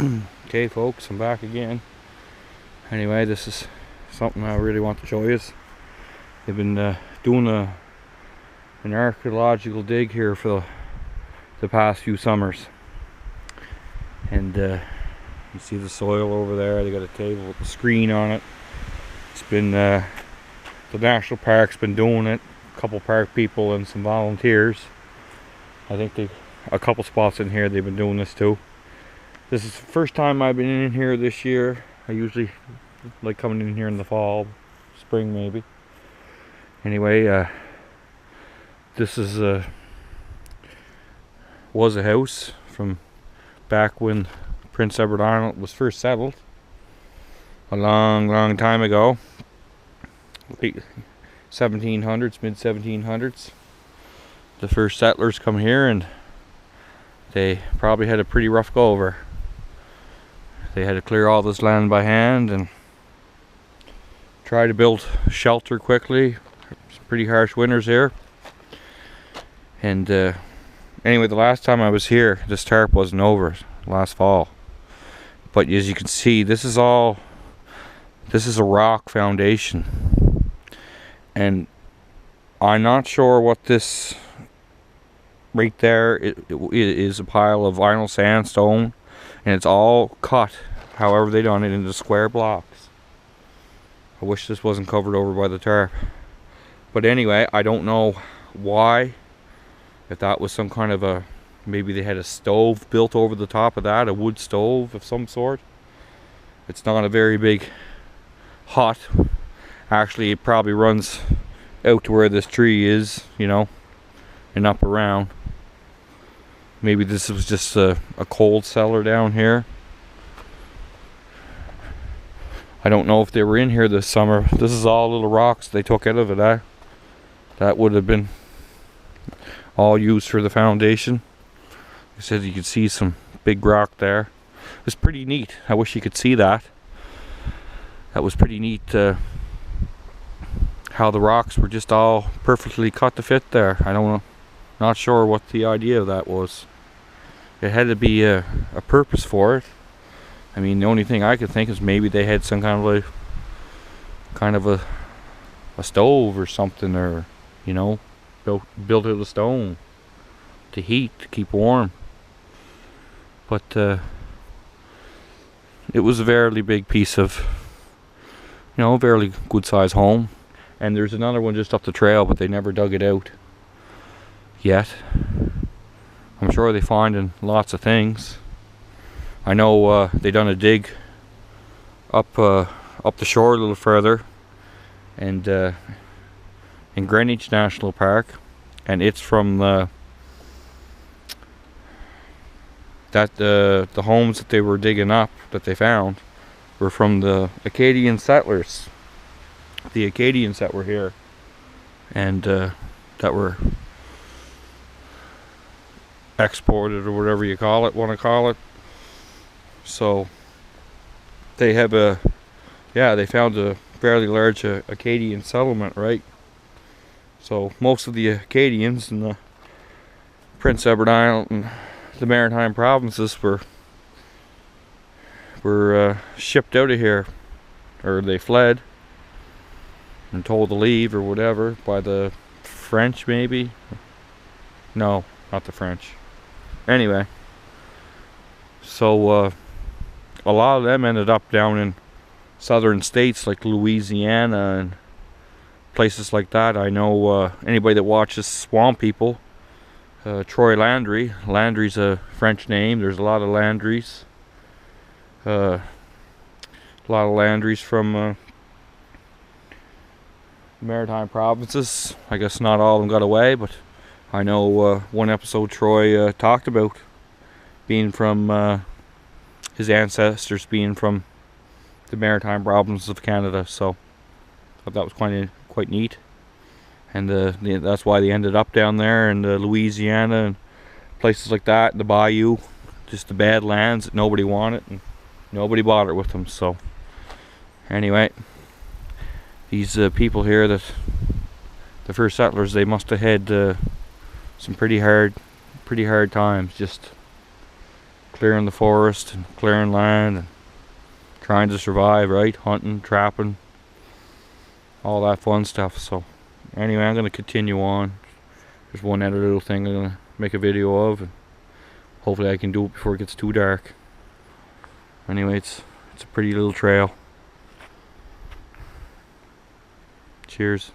Okay folks, I'm back again. Anyway, this is something I really want to show you. They've been doing an archaeological dig here for the past few summers. And you see the soil over there. They got a table with a screen on it. It's been, the national park's been doing it. A couple park people and some volunteers. I think a couple spots in here they've been doing this too. This is the first time I've been in here this year. I usually like coming in here in the fall, spring maybe. Anyway, this is was a house from back when Prince Edward Island was first settled a long time ago. Late 1700s, mid 1700s. The first settlers come here and they probably had a pretty rough go over. They had to clear all this land by hand and try to build shelter quickly. Some pretty harsh winters here. And anyway, the last time I was here, this tarp wasn't over, last fall. But as you can see, this is a rock foundation. And I'm not sure what this right there it is. A pile of vinyl sandstone. And it's all cut, however they done it, into square blocks. I wish this wasn't covered over by the tarp. But anyway, I don't know why. If that was some kind of maybe they had a stove built over the top of that, a wood stove of some sort. It's not a very big hut. Actually, it probably runs out to where this tree is, you know, and up around. Maybe this was just a cold cellar down here. I don't know if they were in here this summer. This is all little rocks they took out of it. That would have been all used for the foundation. Like I said, you could see some big rock there. It was pretty neat. I wish you could see that. That was pretty neat. How the rocks were just all perfectly cut to fit there. I don't know. Not sure what the idea of that was. It had to be a purpose for it. I mean, the only thing I could think is maybe they had some kind of a stove or something, or you know, built out of stone to heat, to keep warm. But it was a very big piece of, you know, a very good sized home. And there's another one just up the trail, but they never dug it out yet. I'm sure they're finding lots of things. I know they done a dig up the shore a little further, and in Greenwich National Park, and it's from the homes that they were digging up that they found were from the Acadian settlers, the Acadians that were here, and that were exported or whatever you want to call it. So they have they found a fairly large Acadian settlement, right? So most of the Acadians in the Prince Edward Island and the Maritime provinces were shipped out of here, or they fled and told to leave or whatever by the French, maybe. No, not the French. Anyway, so a lot of them ended up down in southern states like Louisiana and places like that. I know anybody that watches Swamp People, Troy Landry. Landry's a French name. There's a lot of Landrys. A lot of Landrys from Maritime provinces. I guess not all of them got away, but I know one episode Troy talked about being from his ancestors being from the Maritime provinces of Canada, so I thought that was quite neat. And that's why they ended up down there in Louisiana and places like that, the bayou, just the bad lands that nobody wanted and nobody bothered with them. So anyway, these people here, that the first settlers, they must have had some pretty hard times, just clearing the forest and clearing land and trying to survive, right? Hunting, trapping, all that fun stuff. So anyway, I'm going to continue on. There's one other little thing I'm going to make a video of, and hopefully I can do it before it gets too dark. Anyway, it's a pretty little trail. Cheers.